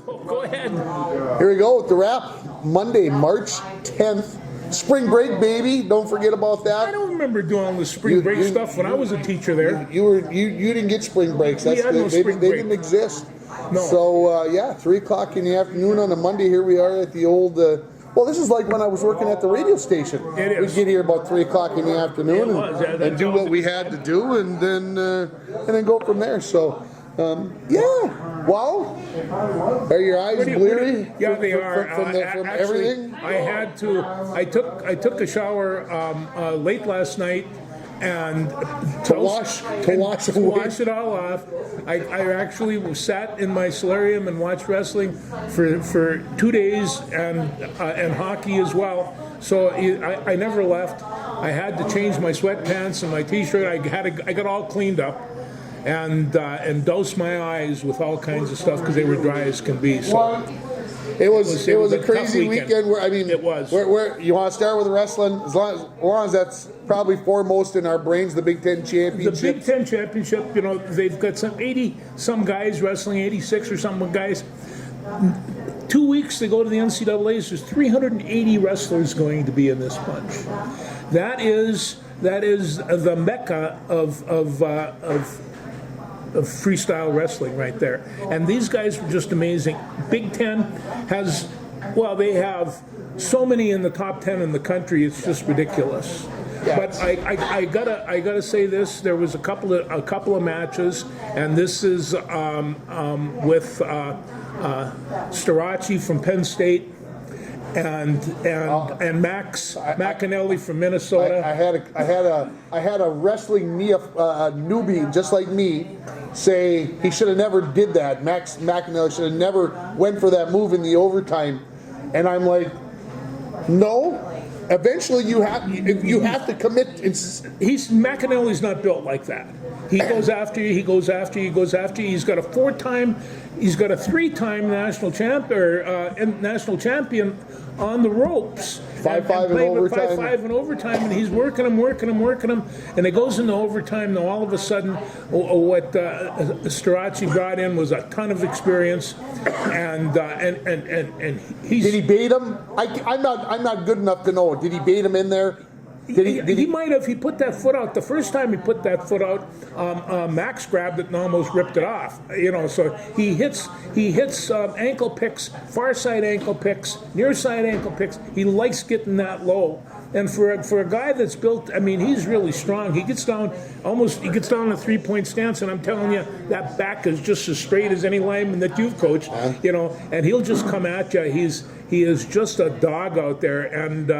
Go ahead. Here we go with the wrap. Monday, March 10th. Spring break, baby. Don't forget about I that. don't remember doing all the spring break stuff when I was a teacher there. You didn't get spring breaks. We had no spring they break. didn't exist. No. So 3 o'clock in the afternoon on a Monday. Here we are at the old. Well, this is like when I was working at the radio station. It is. We'd get here about 3 o'clock in the afternoon It was, yeah, and that's do what all. we had to do, and then go from there. So, Wow. Are your eyes bleary? Yeah, they are. From Actually, everything. I had to. I took a shower late last night, and To wash wash it all off. I actually sat in my solarium and watched wrestling for 2 days and hockey as well. So I never left. I had to change my sweatpants and my t-shirt. I got all cleaned up. And dose my eyes with all kinds of stuff because they were dry as can be. So it was a tough crazy weekend. Where, I mean, it was. Where you want to start with wrestling? As long as that's probably foremost in our brains, the Big Ten Championship. The Big Ten Championship. You know, they've got some guys wrestling, 86 or some guys. 2 weeks they go to the NCAA's. There's 380 wrestlers going to be in this bunch. That is the mecca of freestyle wrestling right there. And these guys were just amazing. Big Ten they have so many in the top 10 in the country, it's just ridiculous. But I gotta say this, there was a couple of matches, and this is with Starachi from Penn State and Max McAnally from Minnesota. I had a wrestling newbie just like me say he should have never did that. Max McAnally should have never went for that move in the overtime, and I'm like, no. Eventually, you have to commit. McAnally's not built like that. He goes after you. He goes after you. He goes after you. He's got a 3-time national champion on the ropes. 5-5 in overtime. 5-5 in overtime, and he's working him, and it goes into overtime. Now all of a sudden, what Starachi brought in was a ton of experience, and he's. Did he bait him? I'm not good enough to know. Did he bait him in there? He might have. He put that foot out. The first time he put that foot out, Max grabbed it and almost ripped it off. You know, so he hits ankle picks, far side ankle picks, near side ankle picks. He likes getting that low. And for a guy that's built, I mean, he's really strong. He gets down in a 3-point stance, and I'm telling you, that back is just as straight as any lineman that you've coached. You know, and he'll just come at you. He is just a dog out there, and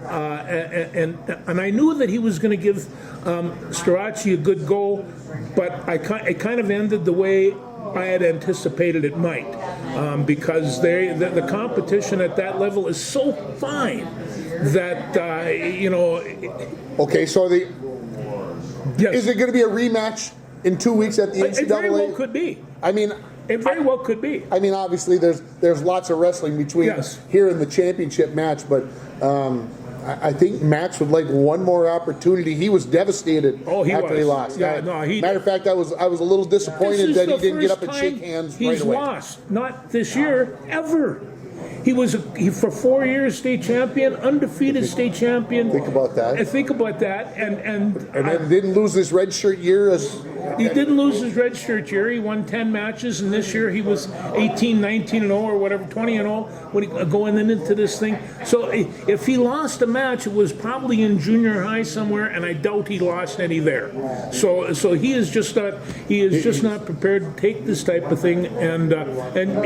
I knew that he was going to give Starachi a good go, but it kind of ended the way I had anticipated it might, because the competition at that level is so fine that Okay, so yes. Is it going to be a rematch in 2 weeks at the NCAA? It very well could be. I mean, it very well could be. I mean, obviously, there's lots of wrestling between here and the championship match, but I think Max would like one more opportunity. He was devastated after he lost. Yeah, matter of fact, I was a little disappointed that he didn't get up and shake hands right away. He's lost, not this year, ever. He was for 4 years state champion, undefeated state champion. Think about that. And then didn't lose his red shirt year. He didn't lose his red shirt year. He won 10 matches, and this year he was 18, 19-0 or whatever, 20-0 when going into this thing. So if he lost a match, it was probably in junior high somewhere, and I doubt he lost any there. So he is just not prepared to take this type of thing, and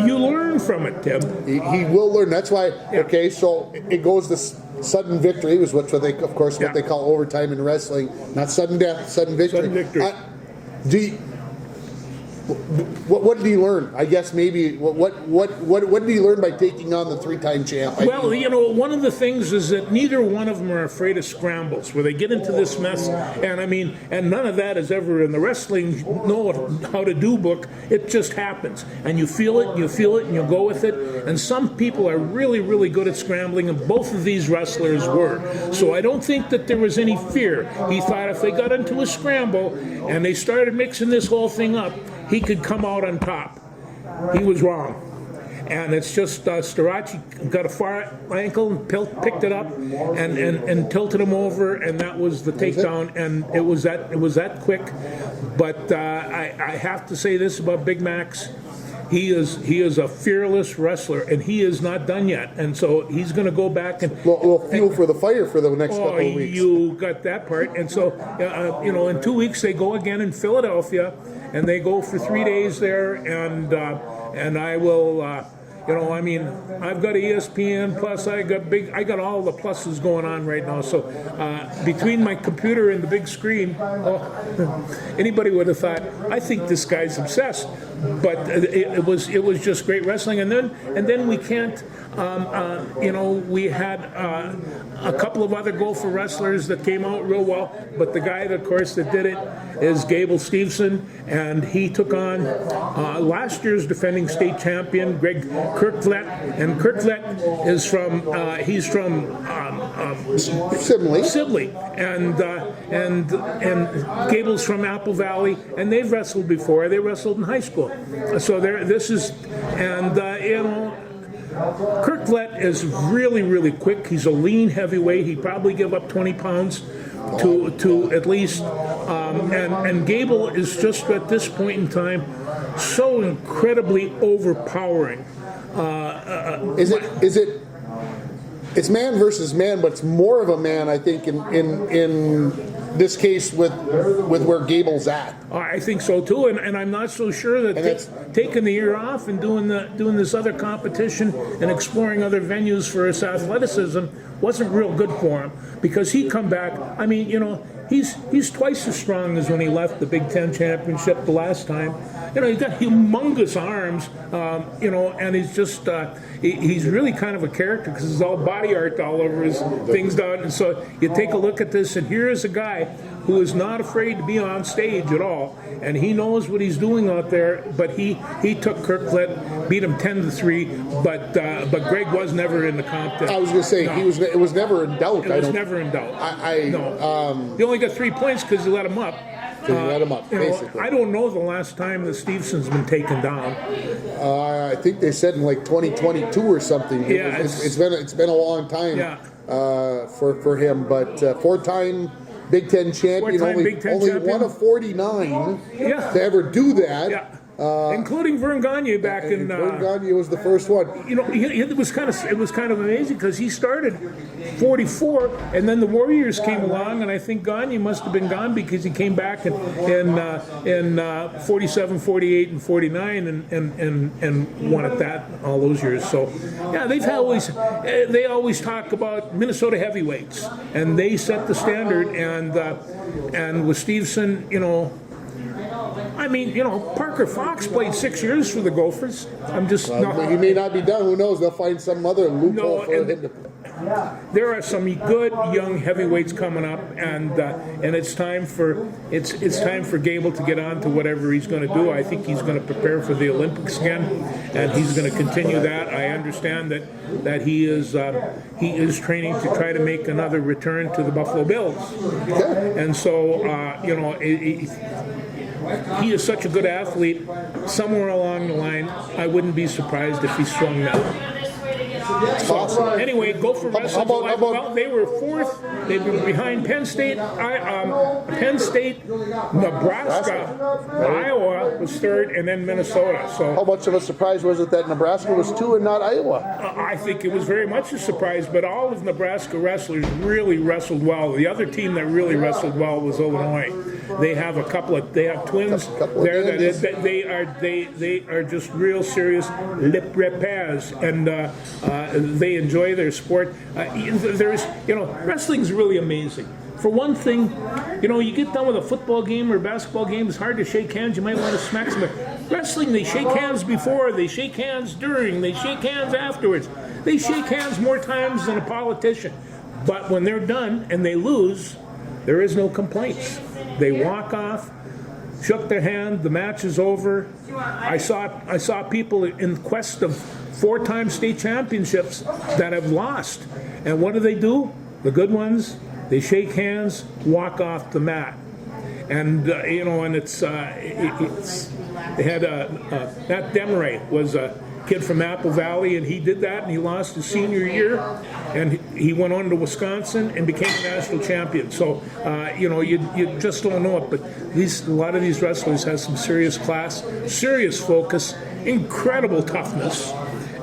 you learn from it, Tim. He will learn. That's why. Yeah. Okay, so it goes to sudden victory, was what they call overtime in wrestling. Not sudden death, sudden victory. Sudden victory. What did he learn? I guess maybe what did he learn by taking on the 3-time champ? Well, one of the things is that neither one of them are afraid of scrambles, where they get into this mess, and none of that is ever in the wrestling know how to do book. It just happens, and you feel it, and you go with it. And some people are really, really good at scrambling, and both of these wrestlers were. So I don't think that there was any fear. He thought if they got into a scramble and they started mixing this whole thing up, he could come out on top. He was wrong. and it's just Starachi got a far ankle and picked it up and tilted him over, and that was the takedown, and it was that quick. But I have to say this about Big Max. He is a fearless wrestler, and he is not done yet. And so he's going to go back and Well, fuel for the fire for the next couple of weeks. You got that part. And so in 2 weeks they go again in Philadelphia, and they go for 3 days there, and I will. I've got ESPN Plus. I got all the pluses going on right now. So between my computer and the big screen, anybody would have thought I think this guy's obsessed. But it was just great wrestling. And then we can't. We had a couple of other Gopher wrestlers that came out real well, but the guy, of course, that did it is Gable Steveson, and he took on last year's defending state champion, Greg Kirkvlet, and Kirkvlet is from Sibley, and Gable's from Apple Valley, and they've wrestled before. They wrestled in high school, so Kirkvlet is really, really quick. He's a lean heavyweight. He'd probably give up 20 pounds to at least. And Gable is just at this point in time so incredibly overpowering. It's man versus man, but it's more of a man, I think, in this case with where Gable's at. I think so too, and I'm not so sure that taking the year off and doing this other competition and exploring other venues for his athleticism wasn't real good for him, because he come back. I mean, he's twice as strong as when he left the Big Ten championship the last time. He's got humongous arms, and he's just he's really kind of a character because it's all body art all over his things down. And so you take a look at this, and here is a guy who is not afraid to be on stage at all, and he knows what he's doing out there. But he took Kirkvlet, beat him 10-3, but Greg was never in the contest. I was going to say it was never in doubt. It was never in doubt. He only got 3 points because he let him up. Basically. I don't know the last time that Stevenson's been taken down. I think they said in like 2022 or something. Yeah, it's been a long time. Yeah. For him, but four-time Big Ten champion, only one of 49 to ever do that. Yeah. Including Vern Gagne back in. Vern Gagne was the first one. It was kind of amazing because he started 44, and then the Warriors came along, and I think Gagne must have been gone because he came back in 47, 48, and 49, and won at that all those years. So yeah, they always talk about Minnesota heavyweights, and they set the standard, and with Stevenson, I mean, Parker Fox played 6 years for the Gophers. He may not be done. Who knows? They'll find some other loophole for him to. There are some good young heavyweights coming up, and it's time for Gable to get on to whatever he's going to do. I think he's going to prepare for the Olympics again, and he's going to continue that. I understand that he is training to try to make another return to the Buffalo Bills, and so he is such a good athlete. Somewhere along the line, I wouldn't be surprised if he swung now. Awesome. Anyway, Gopher wrestling. Well, they were fourth. They were behind Penn State, Nebraska, Iowa was third, and then Minnesota. So, how much of a surprise was it that Nebraska was 2 and not Iowa? I think it was very much a surprise. But all of Nebraska wrestlers really wrestled well. The other team that really wrestled well was Illinois. They have They have twins there that they are just real serious lip repairs, and they enjoy their sport. Wrestling's really amazing. For one thing, you get done with a football game or a basketball game, it's hard to shake hands. You might want to smack somebody. Wrestling, they shake hands before, they shake hands during, they shake hands afterwards. They shake hands more times than a politician. But when they're done and they lose, there is no complaints. They walk off, shook their hand, the match is over. I saw people in quest of 4-time state championships that have lost. And what do? The good ones, they shake hands, walk off the mat. And, and they had Matt Demeray was a kid from Apple Valley, and he did that, and he lost his senior year, and he went on to Wisconsin and became a national champion. So, you just don't know it, but a lot of these wrestlers have some serious class, serious focus, incredible toughness,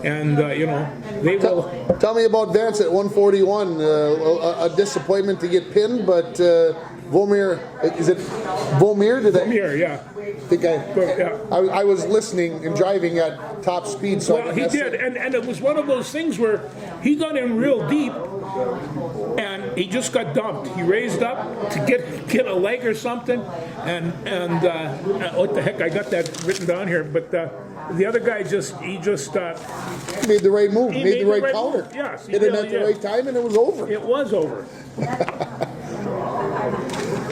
and, they will... Tell me about Vance at 141. A disappointment to get pinned, but Vomir, is it Vomir? Vomir, yeah. I was listening and driving at top speed. So well, he did, and it was one of those things where he got in real deep, and he just got dumped. He raised up to get a leg or something, and what the heck? I got that written down here, but the other guy just made the right move, made the right counter. Move. Yes, hit it at the right time, and it was over. It was over.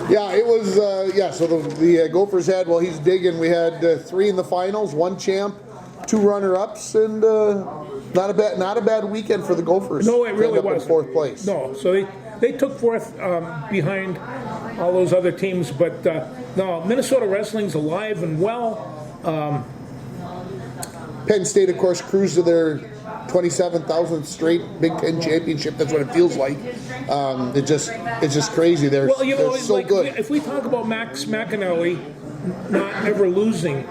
Yeah, it was. So the Gophers had. Well, he's digging. We had 3 in the finals, 1 champ, 2 runner-ups, and not a bad weekend for the Gophers. No, it really wasn't. In 4th place. No, so they took 4th behind all those other teams, but no, Minnesota wrestling's alive and well. Penn State, of course, cruised to their 27,000th straight Big Ten championship. That's what it feels like. It's just crazy. They're so like, good. If we talk about Max McAnally not ever losing,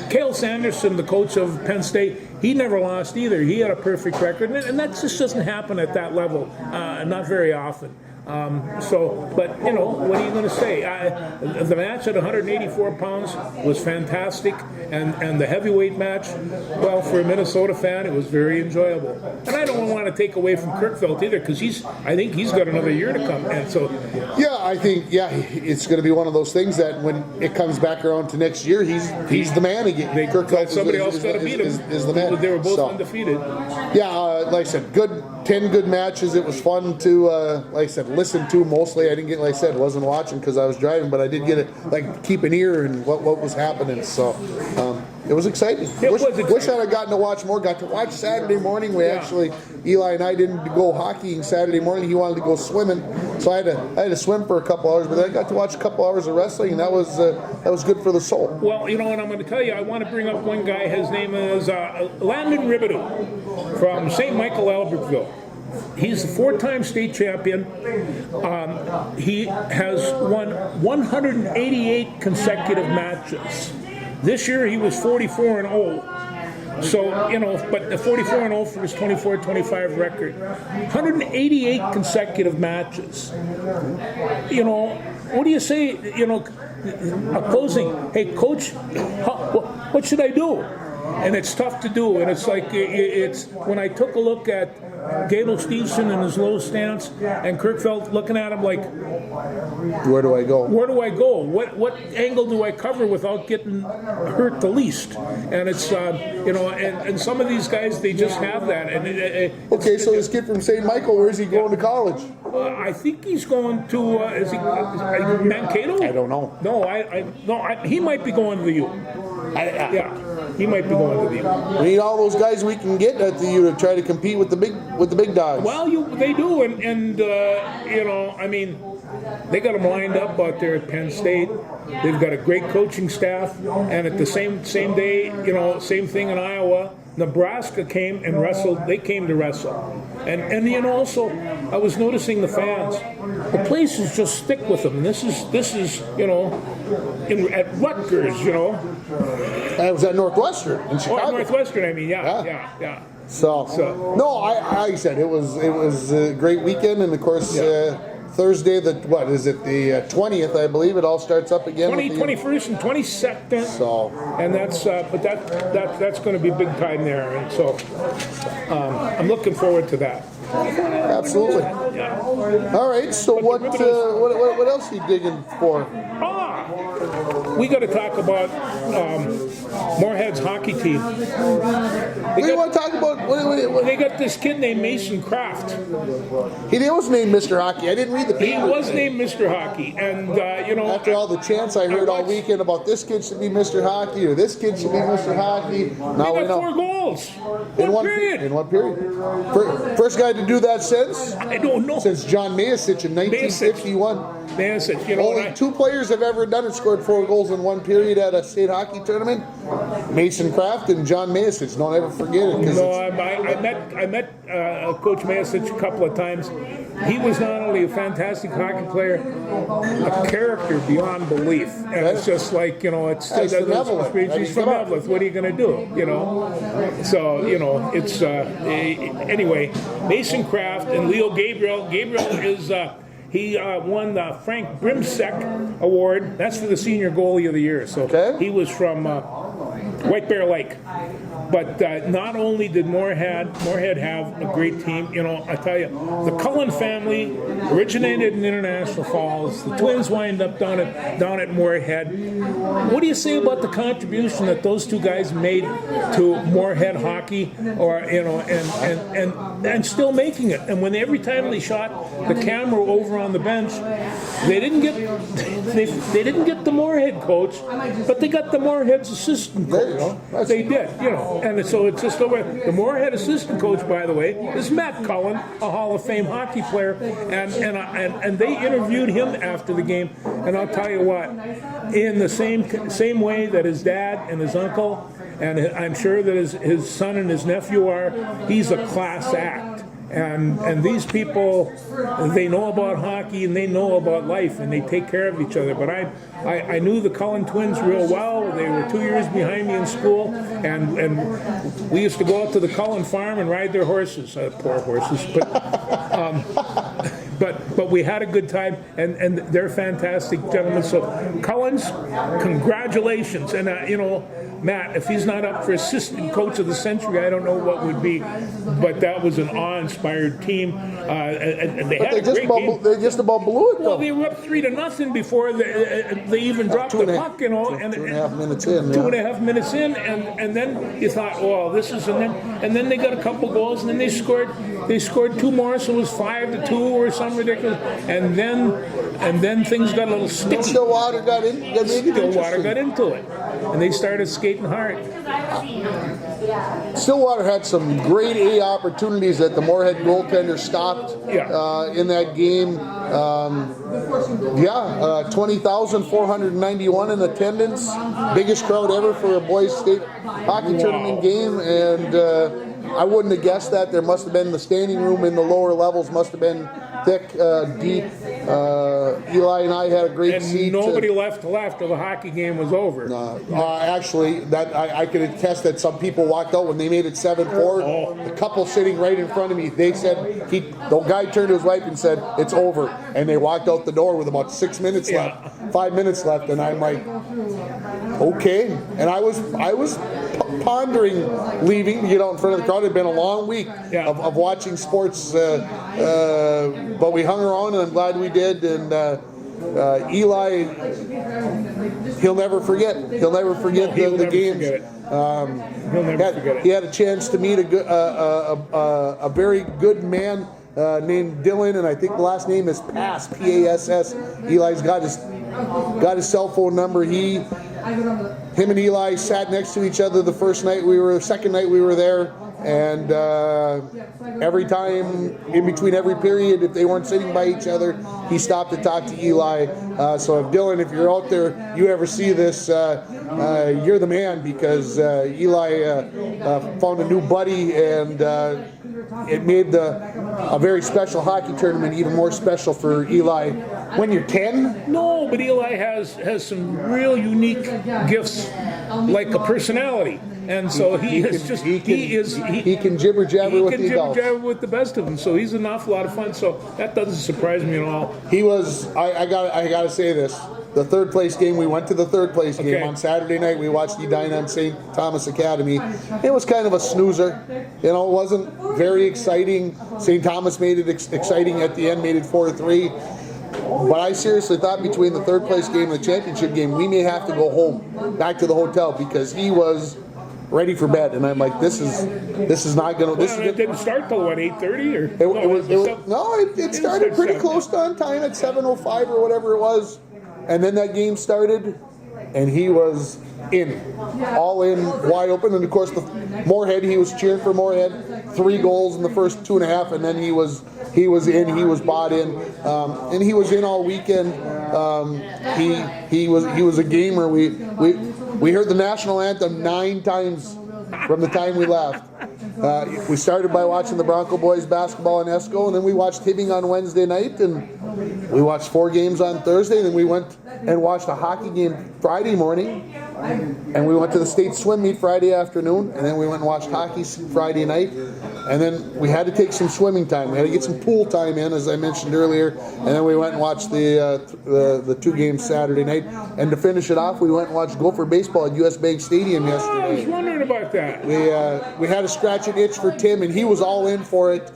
Cale Sanderson, the coach of Penn State, he never lost either. He had a perfect record, and that just doesn't happen at that level, not very often. But what are you going to say? The match at 184 pounds was fantastic, and the heavyweight match, well, for a Minnesota fan, it was very enjoyable. And I don't want to take away from Kirkfeld either, because I think he's got another year to come. And so, I think it's going to be one of those things that when it comes back around to next year, he's the man again. Kirkfeld, somebody else got to beat him. Is the man. They were both undefeated. Like I said, 10 good matches. It was fun to, like I said, listen to mostly. I didn't get, like I said, wasn't watching because I was driving, but I did get it, keep an ear and what was happening. So it was exciting. Wish I'd have gotten to watch more. Got to watch Saturday morning. Eli and I didn't go hockeying Saturday morning. He wanted to go swimming, so I had to swim for a couple hours. But I got to watch a couple hours of wrestling, and that was good for the soul. Well, what I'm going to tell you. I want to bring up one guy. His name is Landon Ribideau from St. Michael, Albertville. He's a 4-time state champion. He has won 188 consecutive matches. This year he was 44-0. So, but the 44-0 for his 24-25 record. 188 consecutive matches. What do you say, opposing, hey, coach, what should I do? And it's tough to do, and it's like, when I took a look at Gable Stevenson in his low stance, and Kirkfeld looking at him like, where do I go? Where do I go? What angle do I cover without getting hurt the least? And it's, and some of these guys, they just have that. And okay, so this kid from St. Michael, where is he going to college? I think he's going to, is Mankato? I don't know. No, he might be going to the U. He might be going to the U. We need all those guys we can get at the U to try to compete with the big dogs. Well, they do, and they got them lined up out there at Penn State. They've got a great coaching staff, and at the same day, same thing in Iowa. Nebraska came and wrestled. They came to wrestle, and also I was noticing the fans. The places just stick with them. This is at Rutgers. I was at Northwestern in Chicago. Northwestern, I mean, yeah. So no, I said it was a great weekend, and of course. Thursday, the 20th, I believe. It all starts up again. 21st and 22nd. So, and that's going to be big time there, and so I'm looking forward to that. Absolutely. Yeah. All right. So what else are you digging for? We got to talk about Moorhead's hockey team. You want to talk about? What? They got this kid named Mason Kraft. He was named Mr. Hockey. I didn't read the paper. He was named Mr. Hockey, and after all the chants I heard all weekend about this kid should be Mr. Hockey or this kid should be Mr. Hockey. Now we know. 4 goals. In one period. First guy to do that since? I don't know. Since John Mayasich in 1951. Mayasic, you know. Only two players have ever done it, scored 4 goals in one period at a state hockey tournament. Mason Kraft and John Mayasic. Don't ever forget it. No, I met Coach Mayasic a couple of times. He was not only a fantastic hockey player, a character beyond belief. And it's just like, you know, it's He's from Evelyn. He's from Evelyn. What are you going to do? You know, so you know, it's anyway. Mason Kraft and Leo Gabriel. Gabriel is. He won the Frank Brimsek Award. That's for the senior goalie of the year. So he was from White Bear Lake. But not only did Moorhead have a great team, you know, I tell you, the Cullen family originated in International Falls. The Twins wind up down at Moorhead. What do you say about the contribution that those two guys made to Moorhead hockey, or you know, and still making it? And when every time they shot the camera over on the bench, they didn't get the Moorhead coach, but they got the Moorhead's assistant coach. They did, you know. And so it's just over. The Moorhead assistant coach, by the way, is Matt Cullen, a Hall of Fame hockey player, and they interviewed him after the game. And I'll tell you what, in the same way that his dad and his uncle, and I'm sure that his son and his nephew are, he's a class act. And these people, they know about hockey and they know about life and they take care of each other. But I knew the Cullen twins real well. They were 2 years behind me in school, and we used to go out to the Cullen farm and ride their horses. Poor horses, but we had a good time, and they're fantastic gentlemen. So Cullens, congratulations, and you know, Matt, if he's not up for assistant coach of the century, I don't know what would be. But that was an awe-inspired team, and they had a great game. They just about blew it, though. Well, they were up 3-0 before they even dropped the puck, you know. 2.5 minutes in. 2.5 minutes in, and then you thought, oh, this is, and then they got a couple goals, and then they scored 2 more, so it was 5-2 or something ridiculous, and then things got a little sticky. Stillwater got into it, and they started skating hard. Stillwater had some grade A opportunities that the Moorhead goaltender stopped in that game. 20,491 in attendance, biggest crowd ever for a boys state hockey tournament game, and I wouldn't have guessed that. There must have been the standing room in the lower levels must have been thick, deep. Eli and I had a great seat. Nobody left till after the hockey game was over. Actually, that I can attest that some people walked out when they made it 7-4. The couple sitting right in front of me, they said, the guy turned to his wife and said, "It's over," and they walked out the door with about 6 minutes left, 5 minutes left, and I'm like, okay. And I was pondering leaving, you know, in front of the crowd. It had been a long week of watching sports, but we hung around, and I'm glad we did. And Eli, he'll never forget. He'll never forget the games. He'll never forget it. He had a chance to meet a very good man named Dylan, and I think the last name is Pass, P-A-S-S. Eli's got his cell phone number. Him and Eli sat next to each other the second night we were there, and every time in between every period, if they weren't sitting by each other, he stopped to talk to Eli. So if you're out there, you ever see this, you're the man, because Eli found a new buddy, and it made a very special hockey tournament even more special for Eli. When you're 10? No, but Eli has some real unique gifts, like a personality. And so he can jibber jabber with the adults. With the best of them. So he's an awful lot of fun. So that doesn't surprise me at all. He was. I got to say this. The third place game. We went to the third place game on Saturday night. We watched Edina and St. Thomas Academy. It was kind of a snoozer. You know, it wasn't very exciting. St. Thomas made it exciting at the end. Made it 4-3. But I seriously thought between the third place game and the championship game, we may have to go home, back to the hotel, because he was ready for bed, and I'm like, this is not going to. It didn't start till what, 8:30 or? It started pretty close to on time at 7:05 or whatever it was, and then that game started, and he was all in, wide open, and of course the Moorhead, he was cheering for Moorhead. 3 goals in the first 2.5, and then he was he was in, he was bought in, and he was in all weekend. He was a gamer. We heard the national anthem 9 times from the time we left. We started by watching the Bronco boys basketball in Esco, and then we watched Hibbing on Wednesday night, and we watched 4 games on Thursday, and then we went and watched a hockey game Friday morning, and we went to the state swim meet Friday afternoon, and then we went and watched hockey Friday night, and then we had to take some swimming time. We had to get some pool time in, as I mentioned earlier, and then we went and watched the 2 games Saturday night, and to finish it off, we went and watched Gopher baseball at US Bank Stadium yesterday. I was wondering about that. We had to scratch an itch for Tim, and he was all in for it.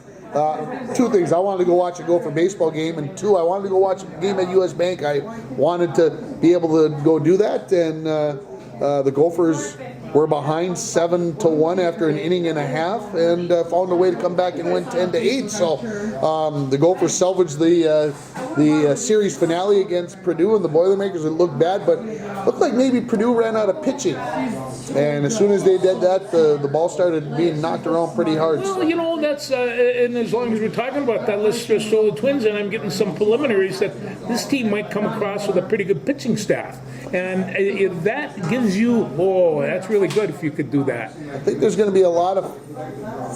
2 things. I wanted to go watch a Gopher baseball game, and 2, I wanted to go watch a game at US Bank. I wanted to be able to go do that, and the Gophers were behind 7-1 after an inning and a half, and found a way to come back and win 10-8. So the Gophers salvaged the series finale against Purdue, and the Boilermakers. It looked bad, but looked like maybe Purdue ran out of pitching. And as soon as they did that, the ball started being knocked around pretty hard. Well, you know, that's, and as long as we're talking about that, let's just throw the Twins in. I'm getting some preliminaries that this team might come across with a pretty good pitching staff. And if that gives you, that's really good if you could do that. I think there's going to be a lot of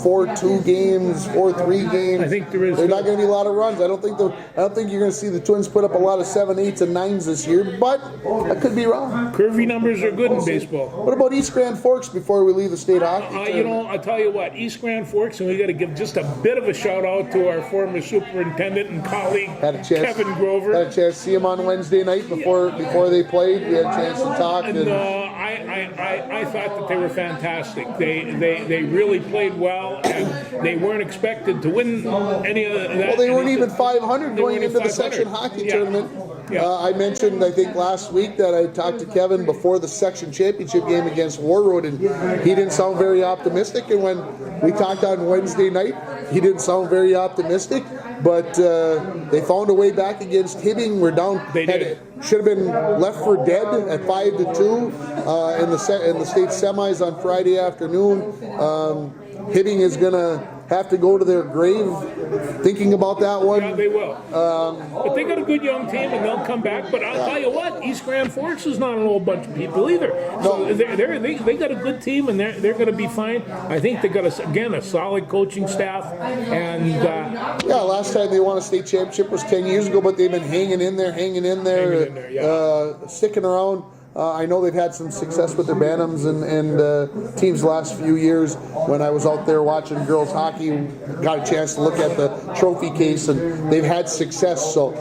4-2 games, 4-3 games. I think there is. There's not going to be a lot of runs. I don't think you're going to see the Twins put up a lot of 7, 8s, and 9s this year, but I could be wrong. Curvy numbers are good in baseball. What about East Grand Forks before we leave the state hockey? You know, I'll tell you what, East Grand Forks, and we got to give just a bit of a shout out to our former superintendent and colleague, Kevin Grover. Had a chance to see him on Wednesday night before they played. We had a chance to talk. And I thought that they were fantastic. They really played well, and they weren't expected to win any of that. Well, they weren't even 500 going into the section hockey tournament. Yeah. I mentioned, I think last week, that I talked to Kevin before the section championship game against Warroad, and he didn't sound very optimistic. And when we talked on Wednesday night, he didn't sound very optimistic. But they found a way back against Hibbing. We're down. They did. Should have been left for dead at 5-2 in the state semis on Friday afternoon. Hibbing is going to have to go to their grave thinking about that one. Yeah, they will. But they got a good young team, and they'll come back. But I'll tell you what, East Grand Forks is not an old bunch of people either. So they got a good team, and they're going to be fine. I think they got a solid coaching staff. And last time they won a state championship was 10 years ago, but they've been hanging in there, sticking around. I know they've had some success with their Bantams and teams the last few years. When I was out there watching girls hockey, got a chance to look at the trophy case, and they've had success. So,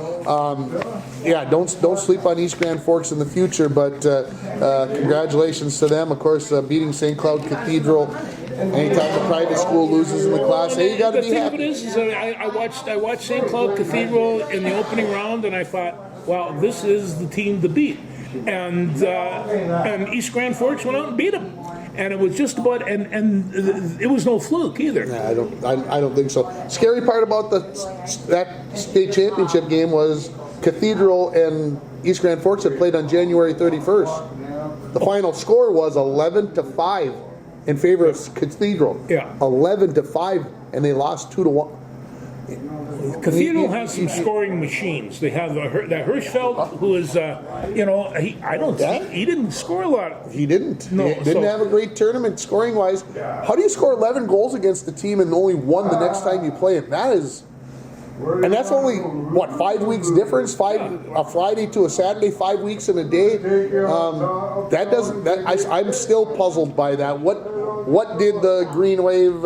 don't sleep on East Grand Forks in the future. But congratulations to them. Of course, beating St. Cloud Cathedral. Anytime a private school loses in the class, you got to be happy. The thing of it is, I watched St. Cloud Cathedral in the opening round, and I thought, wow, this is the team to beat. And East Grand Forks went out and beat them, and it was just about and it was no fluke either. Yeah, I don't think so. Scary part about that state championship game was Cathedral and East Grand Forks had played on January 31st. The final score was 11-5 in favor of Cathedral. Yeah, 11-5, and they lost 2-1. Cathedral has some scoring machines. They have that Hirschfeld, who is, he didn't score a lot. He didn't. No, he didn't have a great tournament scoring wise. How do you score 11 goals against the team and only 1 the next time you play it? That's only 5 weeks difference? A Friday to a Saturday, 5 weeks in a day. I'm still puzzled by that. What did the Green Wave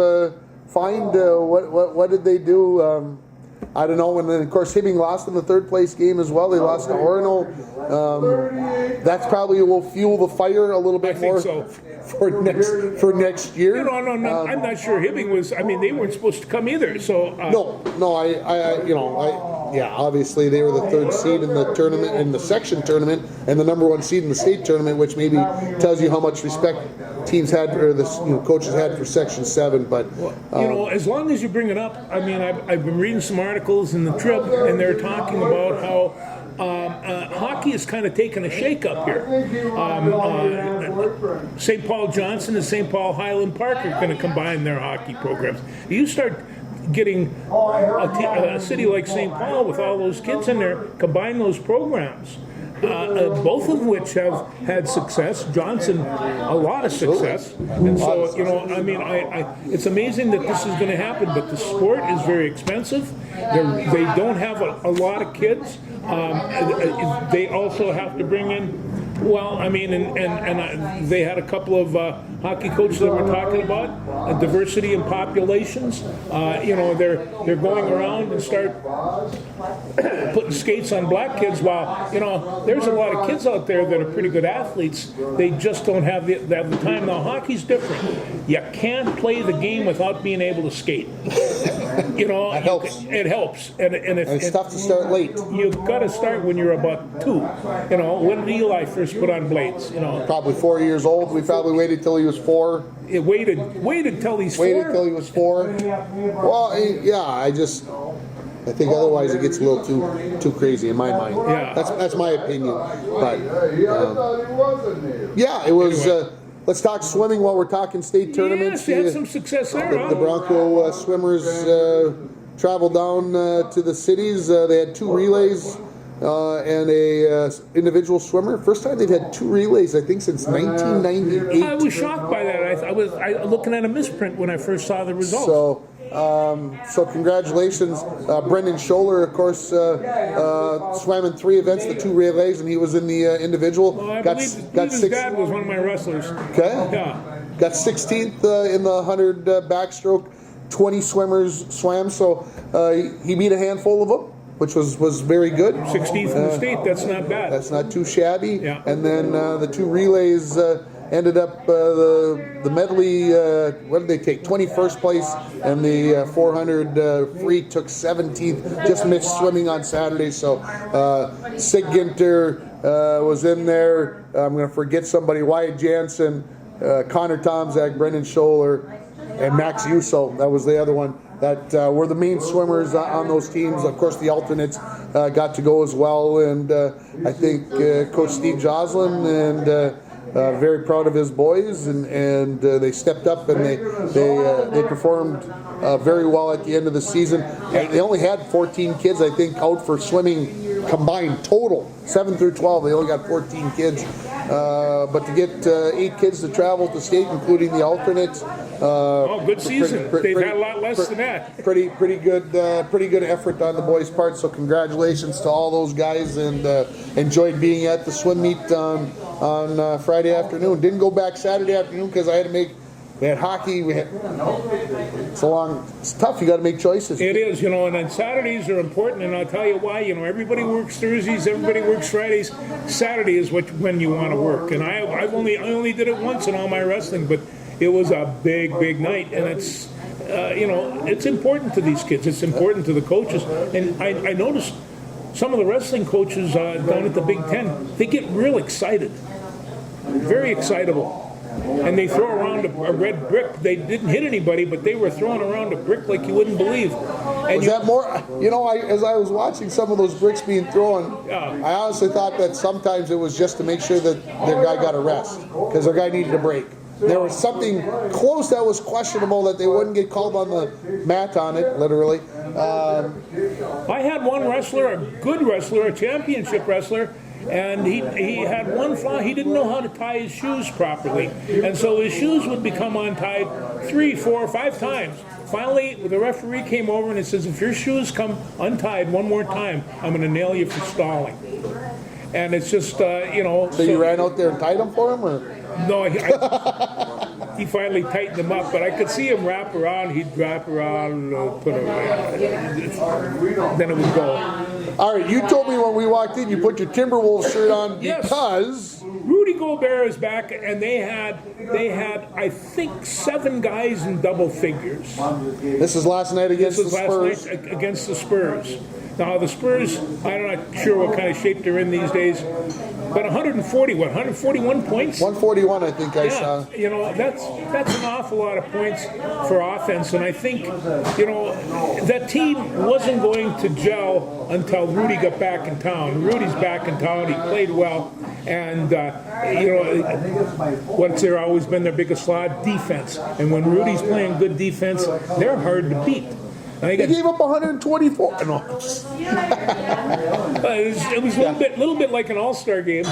find? What did they do? I don't know. And then, of course, Hibbing lost in the third place game as well. They lost to Orono. That probably will fuel the fire a little bit more for next year. No. I'm not sure Hibbing was. I mean, they weren't supposed to come either. So obviously they were the 3rd seed in the tournament, in the section tournament, and the number 1 seed in the state tournament, which maybe tells you how much respect teams had, or the coaches had for Section 7. But as long as you bring it up, I mean, I've been reading some articles in the Trib, and they're talking about how hockey is kind of taking a shake-up here. St. Paul Johnson and St. Paul Highland Park are going to combine their hockey programs. You start getting a city like St. Paul with all those kids in there, combine those programs. Both of which have had success. Johnson, a lot of success. And so, you know, I mean, it's amazing that this is going to happen, but the sport is very expensive. They don't have a lot of kids. They also have to bring in, well, I mean, and they had a couple of hockey coaches that were talking about diversity in populations. You know, they're going around and start putting skates on black kids. While, you know, there's a lot of kids out there that are pretty good athletes. They just don't have the time. Now, hockey's different. You can't play the game without being able to skate. You know, that helps. It helps, and It's tough to start late. You've got to start when you're about 2. You know, when did Eli first put on blades? You know, Probably 4 years old. We probably waited till he was 4. it waited till he's 4. Waited till he was 4. Well, yeah, I think otherwise it gets a little too crazy in my mind. Yeah. That's my opinion. But yeah, it was. Let's talk swimming while we're talking state tournaments. Yes, they had some success there. The Bronco swimmers traveled down to the cities. They had 2 relays and a individual swimmer. First time they've had 2 relays, I think, since 1998. I was shocked by that. I was looking at a misprint when I first saw the results. So congratulations. Brendan Scholler, of course, swam in 3 events, the 2 relays, and he was in the individual. Well, I believe his dad was one of my wrestlers. Okay. Yeah. Got 16th in the 100 backstroke. 20 swimmers swam, so he beat a handful of them, which was very good. 16th in the state, that's not bad. That's not too shabby. Yeah. And then the 2 relays ended up the medley. What did they take? 21st place, and the 400 free took 17th. Just missed swimming on Saturday. So Sig Ginter was in there. I'm going to forget somebody. Wyatt Jansen, Connor Tomzak, Brendan Scholler, and Max Uso. That was the other one. That were the main swimmers on those teams. Of course, the alternates got to go as well. And I think Coach Steve Joslin and very proud of his boys, and they stepped up and they performed very well at the end of the season. They only had 14 kids, I think, out for swimming combined total, 7 through 12. They only got 14 kids, but to get 8 kids to travel to state, including the alternates. Good season. They've had a lot less than that. Pretty good effort on the boys' part. So congratulations to all those guys, and enjoyed being at the swim meet on Friday afternoon. Didn't go back Saturday afternoon because I had to make. We had hockey. It's tough. You got to make choices. It is, you know, and then Saturdays are important, and I'll tell you why. You know, everybody works Thursdays, everybody works Fridays. Saturday is when you want to work, and I only did it once in all my wrestling, but it was a big night, and it's you know, it's important to these kids. It's important to the coaches, and I noticed some of the wrestling coaches down at the Big Ten, they get real excited, very excitable. And they throw around a red brick. They didn't hit anybody, but they were throwing around a brick like you wouldn't believe. And was that more? You know, as I was watching some of those bricks being thrown, I honestly thought that sometimes it was just to make sure that their guy got a rest because their guy needed a break. There was something close that was questionable that they wouldn't get called on the mat on it, literally. I had one wrestler, a good wrestler, a championship wrestler, and he had one flaw. He didn't know how to tie his shoes properly, and so his shoes would become untied 3, 4, 5 times. Finally, the referee came over and he says, if your shoes come untied one more time, I'm going to nail you for stalling. And it's just, you know. So you ran out there and tied them for him, or? No, he finally tightened them up, but I could see him wrap around. He'd wrap around, put then it would go. All right, you told me when we walked in, you put your Timberwolves shirt on because Rudy Gobert is back, and they had I think 7 guys in double figures. This is last night against the Spurs. Last night against the Spurs. Now the Spurs, I'm not sure what kind of shape they're in these days, but 141 points. 141, I think I saw. You know, that's an awful lot of points for offense, and I think, you know, that team wasn't going to gel until Rudy got back in town. Rudy's back in town. He played well, and you know, what's there always been their biggest flaw? Defense. And when Rudy's playing good defense, they're hard to beat. I They think gave up 124. No. it was a little bit like an all-star game.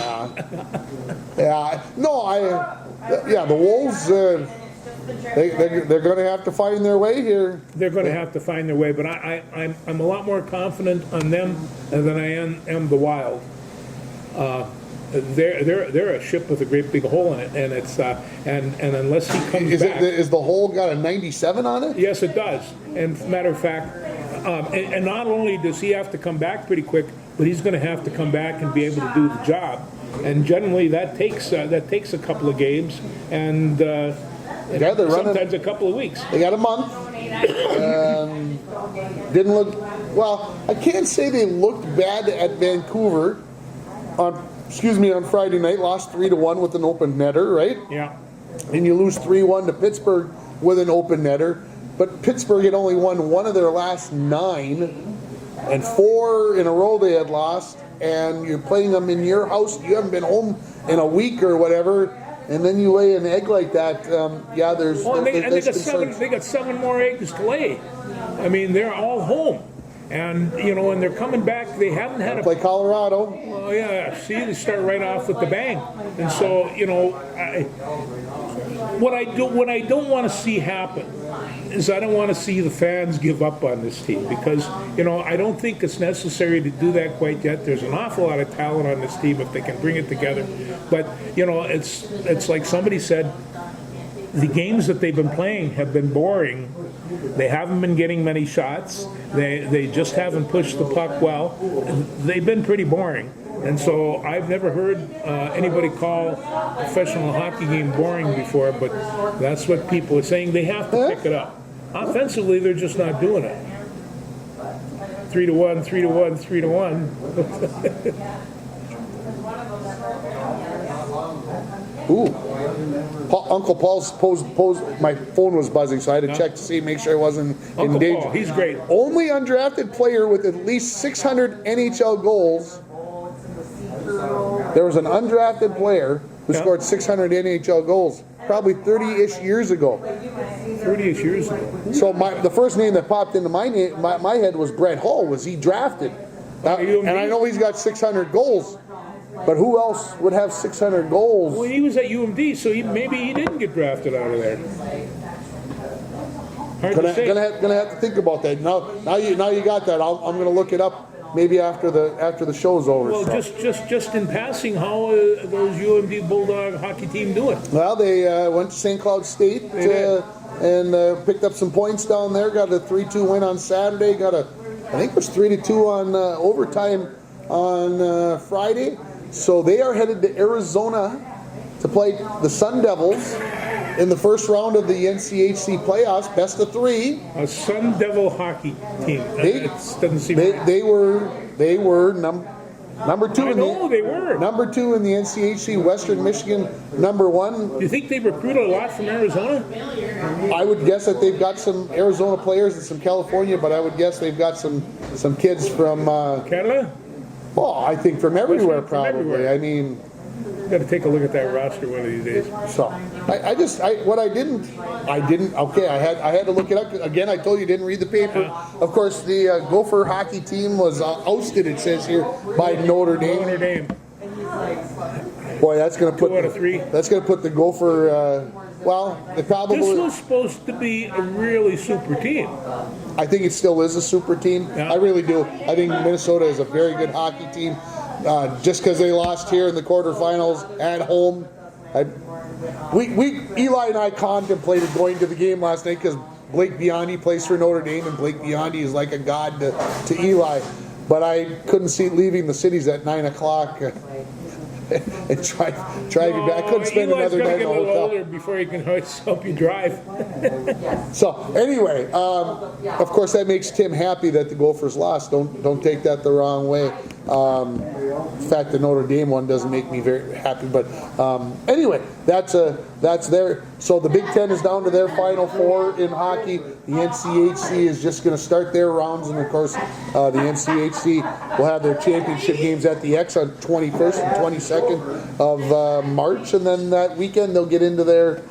Yeah. No, yeah, the Wolves, they're going to have to find their way here. They're going to have to find their way, but I'm a lot more confident on them than I am the Wild. They're a ship with a great big hole in it, and it's and unless he comes back, Is the hole got a 97 on it? yes, it does. And matter of fact, and not only does he have to come back pretty quick, but he's going to have to come back and be able to do the job. And generally, that takes a couple of games, and Yeah, they're running. sometimes a couple of weeks. They got a month. Didn't look well. I can't say they looked bad at Vancouver on Friday night. Lost 3-1 with an open netter, right? Yeah. And you lose 3-1 to Pittsburgh with an open netter. But Pittsburgh had only won one of their last 9, and 4 in a row they had lost. And you're playing them in your house. You haven't been home in a week or whatever. And then you lay an egg like that. Yeah, there's. Oh, and they there's got concerns. they got 7 more eggs to lay. I mean, they're all home, and and they're coming back. They haven't had a Play Colorado. Oh yeah, see, they start right off with the bang, and so what I don't want to see happen is I don't want to see the fans give up on this team, because I don't think it's necessary to do that quite yet. There's an awful lot of talent on this team if they can bring it together, but it's like somebody said, the games that they've been playing have been boring. They haven't been getting many shots. They just haven't pushed the puck well. They've been pretty boring. And so I've never heard anybody call a professional hockey game boring before, but that's what people are saying. They have to pick it up. Offensively, they're just not doing it. 3-1, 3-1, 3-1. Ooh. Uncle Paul's posed. My phone was buzzing, so I had to check to see, make sure I wasn't in Uncle danger. Paul, he's great. Only undrafted player with at least 600 NHL goals. There was an undrafted player who scored 600 NHL goals, probably 30-ish years ago. 30-ish years ago. So the first name that popped into my head was Brett Hull. Was he drafted? And I know he's got 600 goals, but who else would have 600 goals? Well, he was at UMD, so maybe he didn't get drafted out of there. Hard to say. Gonna have to think about that. Now you got that. I'm gonna look it up. Maybe after the show's over. Well, just in passing, how those UMD Bulldog hockey team doing? Well, they went to St. Cloud State and picked up some points down there. Got a 3-2 win on Saturday. I think it was 3-2 on overtime on Friday. So they are headed to Arizona to play the Sun Devils in the first round of the NCHC playoffs, best of 3. A Sun Devil hockey team. It doesn't seem. They were number 2 I know they were. number 2 in the NCHC. Western Michigan number 1. Do you think they recruited a lot from Arizona? I would guess that they've got some Arizona players and some California, but I would guess they've got some kids from Canada? well, I think from everywhere From probably. everywhere. I mean, Got to take a look at that roster one of these days. so I had to look it up again. I told you didn't read the paper. Of course, the Gopher hockey team was ousted. It says here by Notre Dame. Notre Dame. Boy, that's going to put 2 out of 3. That's going to put the Gopher. Well, they probably. This was supposed to be a really super team. I think it still is a super team. Yeah. I really do. I think Minnesota is a very good hockey team. Just because they lost here in the quarterfinals at home, Eli and I contemplated going to the game last night because Blake Biondi plays for Notre Dame, and Blake Biondi is like a god to Eli. But I couldn't see leaving the cities at 9 o'clock and driving back. I couldn't spend Eli's another gotta night in get a a little hotel. older before he can help you drive. So anyway, of course that makes Tim happy that the Gophers lost. Don't take that the wrong way. In fact, the Notre Dame one doesn't make me very happy. But anyway, that's there. So the Big Ten is down to their Final 4 in hockey. The NCHC is just going to start their rounds, and of course, the NCHC will have their championship games at the X on 21st and 22nd of March, and then that weekend they'll get into their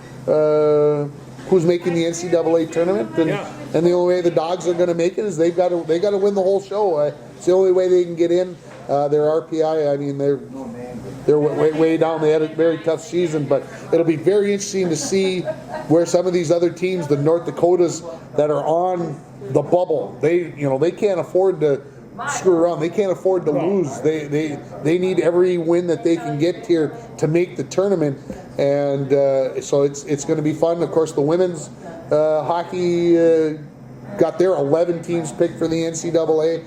who's making the NCAA tournament, and and the only way the Dogs are going to make it is they got to win the whole show. It's the only way they can get in. Their RPI, I mean, they're way down. They had a very tough season, but it'll be very interesting to see where some of these other teams, the North Dakotas that are on the bubble, they can't afford to screw around. They can't afford to lose. They need every win that they can get here to make the tournament, and so it's going to be fun. Of course, the women's hockey got their 11 teams picked for the NCAA.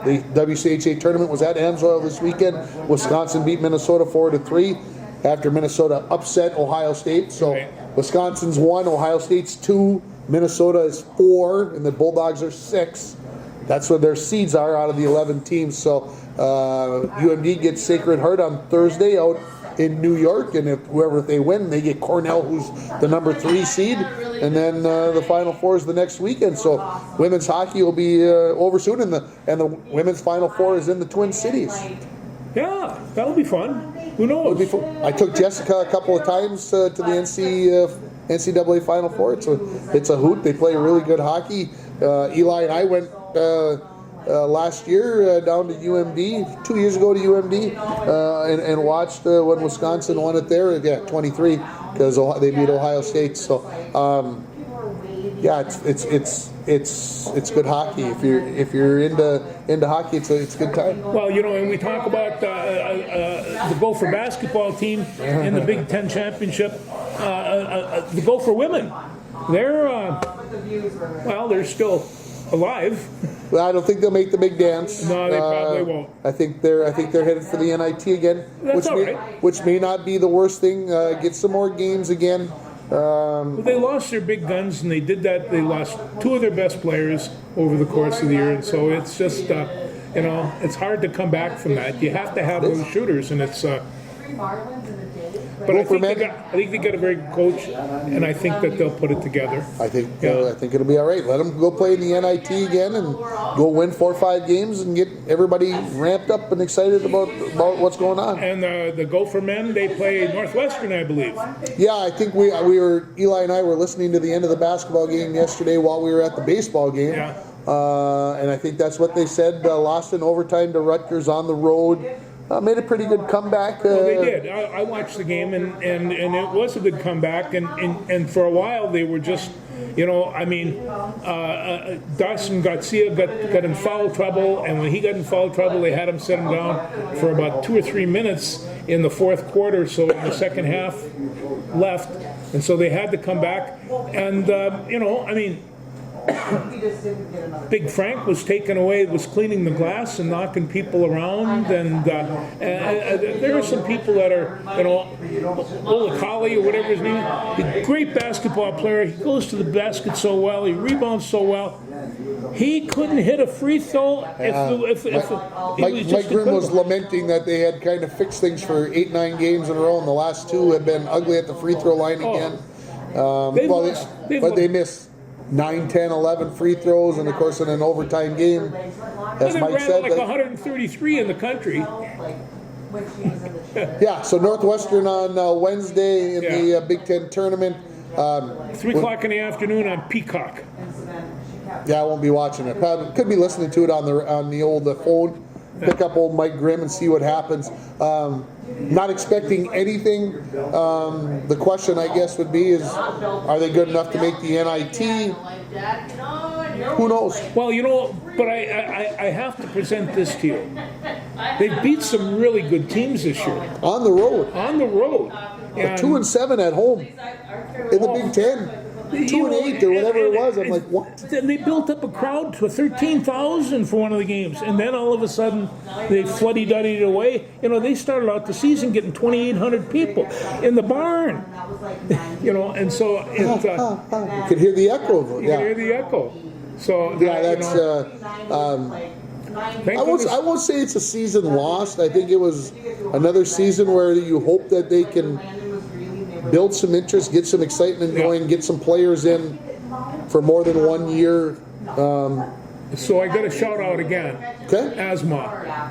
The WCHA tournament was at Amsoil this weekend. Wisconsin beat Minnesota 4-3 after Minnesota upset Ohio State. So Wisconsin's 1, Ohio State's 2, Minnesota is 4, and the Bulldogs are 6. That's what their seeds are out of the 11 teams. So UMD gets Sacred Heart on Thursday out in New York, and if they win, they get Cornell, who's the number 3 seed, and then the Final Four is the next weekend. So women's hockey will be over soon, and the women's Final Four is in the Twin Cities. Yeah, that'll be fun. Who knows? I took Jessica a couple of times to the NCAA Final Four. It's a hoot. They play really good hockey. Eli and I went last year down to UMD, 2 years ago to UMD, and watched when Wisconsin won it there. Yeah, 23 because they beat Ohio State. So yeah, it's good hockey. If you're into hockey, it's a good time. Well, and we talk about the Gopher basketball team in the Big Ten championship. The Gopher women, they're still alive. Well, I don't think they'll make the big dance. No, they probably won't. I think they're headed for the NIT again, which may not be the worst thing. Get some more games again. Well, they lost their big guns, and they did that. They lost 2 of their best players over the course of the year, and so it's just it's hard to come back from that. You have to have those shooters, and it's. But I think they got a very good coach, and I think that they'll put it together. I think it'll be all right. Let them go play in the NIT again and go win 4 or 5 games and get everybody ramped up and excited about what's going on. And the Gopher men, they play Northwestern, I believe. Yeah, I think we were Eli and I were listening to the end of the basketball game yesterday while we were at the baseball game. Yeah. And I think that's what they said. Lost in overtime to Rutgers on the road. Made a pretty good comeback. Well, they did. I watched the game, and it was a good comeback. And for a while, they were just, Dawson Garcia got in foul trouble, and when he got in foul trouble, they had him set him down for about 2 or 3 minutes in the fourth quarter, so in the second half left. And so they had to come back. And, Big Frank was taken away, was cleaning the glass and knocking people around, and there are some people that are, Olakali or whatever his name is, a great basketball player. He goes to the basket so well, he rebounds so well. He couldn't hit a free throw Mike Grimm was lamenting that they had kind of fixed things for 8-9 games in a row, and the last 2 have been ugly at the free throw line again. They missed 9, 10, 11 free throws, and of course in an overtime game, as Mike said, like 133 in the country. Yeah, so Northwestern on Wednesday in the Big Ten tournament. 3 o'clock in the afternoon on Peacock. Yeah, I won't be watching it. Probably could be listening to it on the old phone. Pick up old Mike Grimm and see what happens. Not expecting anything. The question, I guess, would be is, are they good enough to make the NIT? Who knows? Well, but I have to present this to you. They beat some really good teams this year. On the road. On the road. 2-7 at home in the Big Ten. 2-8 or whatever it was. I'm like, what? They built up a crowd to 13,000 for one of the games, and then all of a sudden they fuddy-duddied away. They started out the season getting 2,800 people in the barn. And so you could hear the echo. You could hear the echo. So yeah, that's. I won't say it's a season lost. I think it was another season where you hope that they can build some interest, get some excitement going, get some players in for more than 1 year. So I got a shout out again. Okay. Asthma.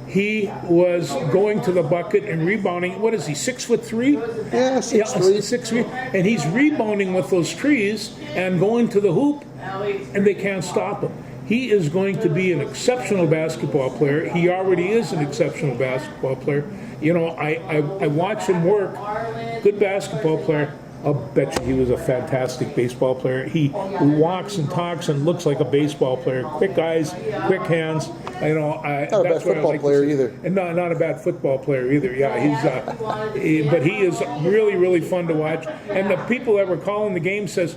he was going to the bucket and rebounding. What is he, 6'3"? Yeah, 6'3". 6'3", and he's rebounding with those trees and going to the hoop, and they can't stop him. He is going to be an exceptional basketball player. He already is an exceptional basketball player. You know, I watch him work. Good basketball player. I'll bet you he was a fantastic baseball player. He walks and talks and looks like a baseball player. Quick eyes, quick hands. You know, Not a bad football player either. And not a bad football player either. Yeah, but he is really, really fun to watch. And the people that were calling the game says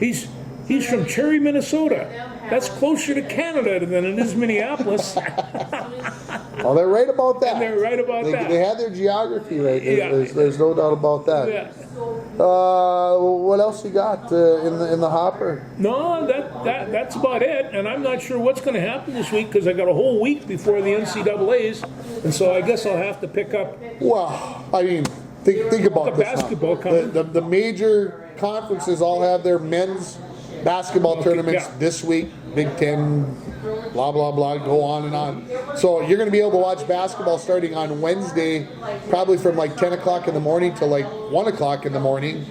he's from Cherry, Minnesota. That's closer to Canada than it is Minneapolis. Well, they're right about that. They're right about that. They had their geography right. There's no doubt about that. Yeah. What else you got in the hopper? No, that's about it. And I'm not sure what's going to happen this week because I got a whole week before the NCAA's, and so I guess I'll have to pick up. Well, I mean, think about The this. basketball now. coming. The major conferences all have their men's basketball tournaments yeah. this week. Big Ten, blah blah blah, go on and on. So you're going to be able to watch basketball starting on Wednesday, probably from like 10 o'clock in the morning to like 1 o'clock in the morning.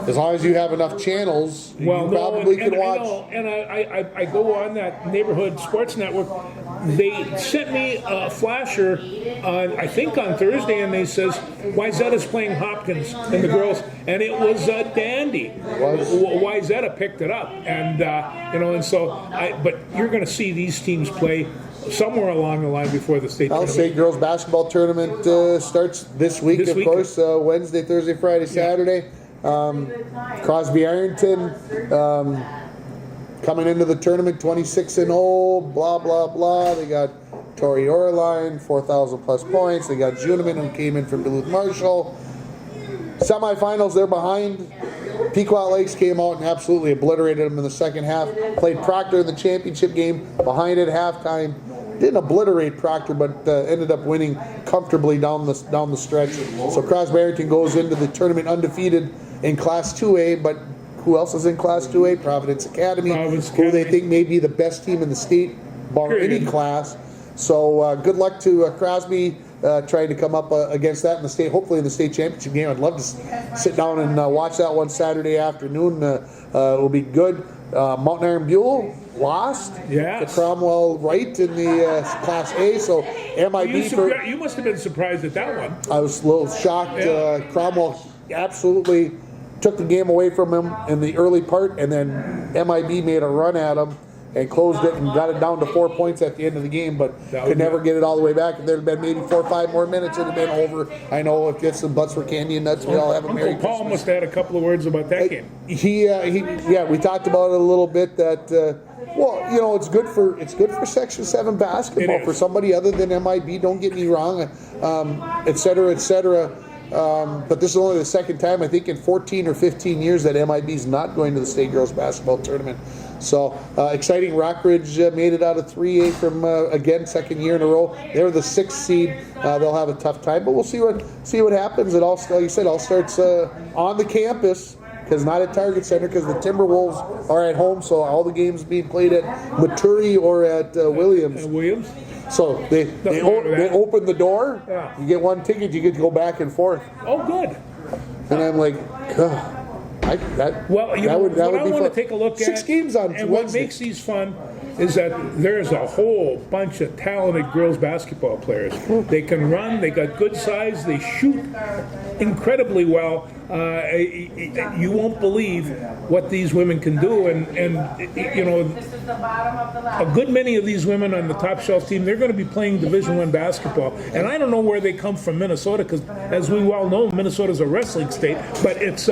As long as you have enough channels, you probably can watch. I go on that neighborhood sports network. They sent me a flasher on, I think on Thursday, and they says Wyzetta's playing Hopkins and the girls, and it was a dandy. Wyzetta picked it up, and and so but you're going to see these teams play somewhere along the line before the state tournament. State girls basketball tournament starts this week, of course. Wednesday, Thursday, Friday, Saturday. Crosby Ironton coming into the tournament 26-0. Blah blah blah. They got Tori Orline, 4,000 plus points. They got Juniman, who came in from Duluth Marshall. Semifinals, they're behind. Pequot Lakes came out and absolutely obliterated them in the second half. Played Proctor in the championship game, behind at halftime. Didn't obliterate Proctor, but ended up winning comfortably down the stretch. So Crosby Ironton goes into the tournament undefeated in Class 2A, but who else is in Class 2A? Providence Academy, who they think may be the best team in the state, bar any class. So good luck to Crosby. Trying to come up against that in the state, hopefully in the state championship game. I'd love to sit down and watch that one Saturday afternoon. It will be good. Mountain Iron Buell lost to Cromwell Wright in the Class A. So MIB you must have been surprised at that one. I was a little shocked. Cromwell absolutely took the game away from him in the early part, and then MIB made a run at him and closed it and got it down to 4 points at the end of the game, but could never get it all the way back. If there had been maybe 4 or 5 more minutes, it would have been over. I know if it's some butts for candy and nuts, we all have a Merry Christmas. Paul must have had a couple of words about that game. We talked about it a little bit. That it's good for Section 7 basketball for somebody other than MIB. Don't get me wrong, et cetera, et cetera. But this is only the second time, I think, in 14 or 15 years that MIB is not going to the state girls basketball tournament. So exciting. Rockridge made it out of 3A from again second year in a row. They're the 6th seed. They'll have a tough time, but we'll see what happens. It all, like you said, all starts on the campus, because not at Target Center, because the Timberwolves are at home. So all the games being played at Maturi or at Williams. So they open the door. Yeah. You get one ticket, you get to go back and forth. Oh, good. And I'm like, God. That would be I want fun. to take a look at 6 games on and Wednesday. what makes these fun is that there's a whole bunch of talented girls basketball players. They can run, they got good size, they shoot incredibly well. You won't believe what these women can do, and a good many of these women on the top shelf team, they're going to be playing Division I basketball. And I don't know where they come from, Minnesota, because as we well know, Minnesota's a wrestling state, but it's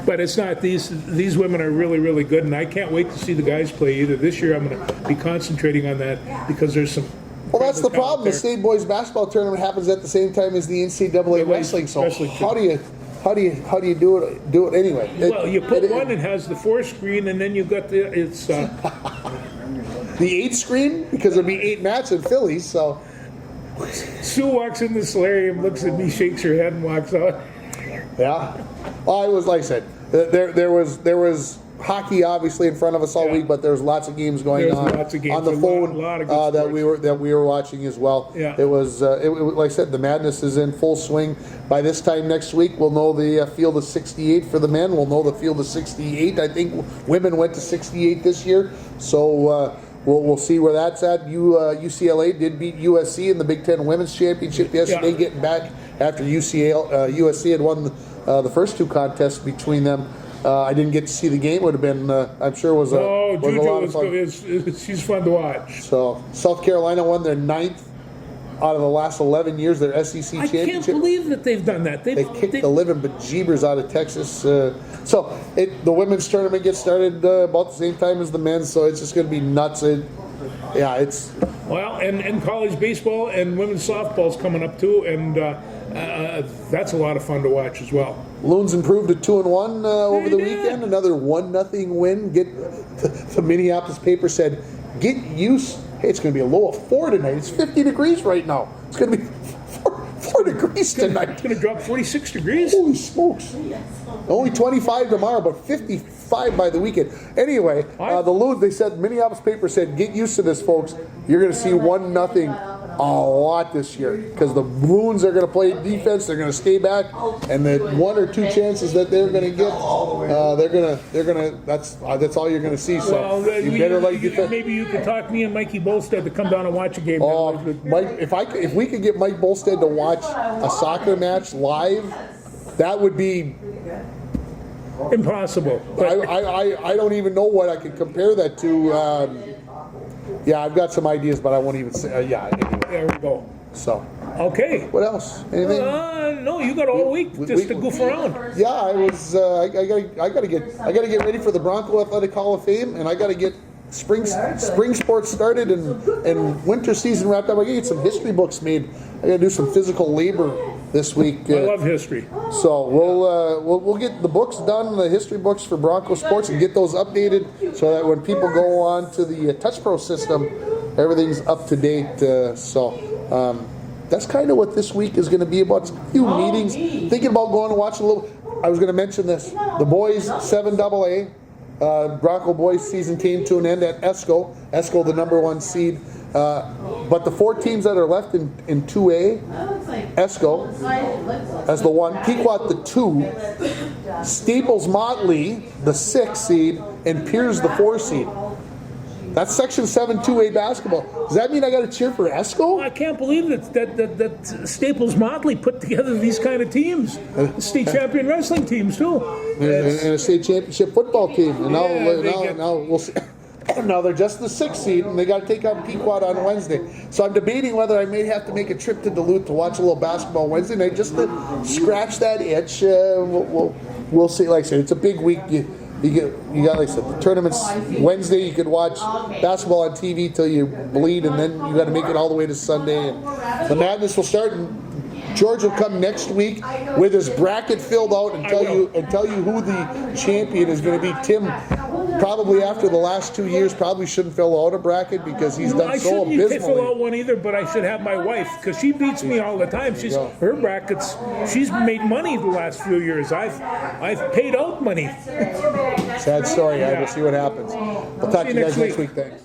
but it's not. These women are really, really good, and I can't wait to see the guys play either. This year I'm going to be concentrating on that because there's some. Well, that's the problem. The state boys basketball tournament happens at the same time as the NCAA wrestling. So how do you do it anyway? Well, you put one that has the 4 screen, and then you got the 8 screen, because there'll be 8 matches in Philly. So Sue walks in the solarium, looks at me, shakes her head, and walks out. Yeah. Well, it was like I said. There was hockey obviously in front of us all Yeah. week, but there's lots of games going There's on lots of games, on the a phone lot of good that we were watching as well. Yeah. It was like I said, the madness is in full swing. By this time next week, we'll know the field of 68 for the men. We'll know the field of 68. I think women went to 68 this year, so. We'll see where that's at. UCLA did beat USC in the Big Ten Women's Championship yesterday, Yeah. getting back after USC had won the first two contests between them. I didn't get to see the game. Would have been, I'm sure, was a lot of fun. She's fun to watch. So South Carolina won their 9th out of the last 11 years, their SEC I championship. can't believe that they've done that. They kicked the living bejeebers out of Texas. So the women's tournament gets started about the same time as the men's, so it's just going to be nuts. It's Well, and college baseball and women's softball's coming up too, and that's a lot of fun to watch as well. Loons improved to 2-1 over the They did. weekend. Another 1-0 win. The Minneapolis paper said, "Get used." Hey, it's going to be a low of 4 tonight. It's 50 degrees right now. It's going to be 4 degrees tonight. It's going to drop 46 degrees. Holy smokes. Only 25 tomorrow, but 55 by the weekend. Anyway, the Loons, they said, Minneapolis paper said, get used to this, folks. You're going to see 1-0 a lot this year because the Loons are going to play defense. They're going to stay back, and the 1 or 2 chances that they're going to get, they're going to. That's all you're going to see. So you better like defense. Maybe you could talk me and Mikey Bolstead to come down and watch a game. Oh, Mike! If we could get Mike Bolstead to watch a soccer match live, that would be Impossible. I don't even know what I could compare that to. Yeah, I've got some ideas, but I won't even say. Anyway. There we go. So, Okay. what else? Anything? No, you got all week just to goof around. Yeah, I was. I gotta get ready for the Bronco Athletic Hall of Fame, and I gotta get spring sports started and winter season wrapped up. I gotta get some history books made. I gotta do some physical labor this week. I love history. So we'll get the books done, the history books for Bronco Sports, and get those updated so that when people go on to the Touch Pro system, everything's up to date. That's kind of what this week is going to be about. A few meetings. Thinking about going to watch a little. I was going to mention this. The boys 7AA Bronco boys season came to an end at ESCO. ESCO, the #1 seed. But the 4 teams that are left in 2A, ESCO as the 1, Pequot the 2, Staples Motley the 6 seed, and Piers the 4 seed. That's Section 7 2A basketball. Does that mean I got to cheer for ESCO? I can't believe that Staples Motley put together these kind of teams. State champion wrestling teams too. And a state championship football team. And Yeah, now we'll see. Now they're just the 6th seed, and they got to take on Pequot on Wednesday. So I'm debating whether I may have to make a trip to Duluth to watch a little basketball Wednesday night just to scratch that itch. We'll see. Like I said, it's a big week. You got, like I said, the tournament's Wednesday. You could watch basketball on TV till you bleed, and then you got to make it all the way to Sunday. And the madness will start. And George will come next week with his bracket filled out and tell you who the champion is going to be. Tim, probably after the last 2 years, probably shouldn't fill out a bracket because he's done so I shouldn't fill out abysmally. one either, but I should have my wife because she beats me all the time. Her brackets. She's made money the last few years. I've paid out money. Sad story. I will see what happens. We'll talk to you guys next week. Thanks.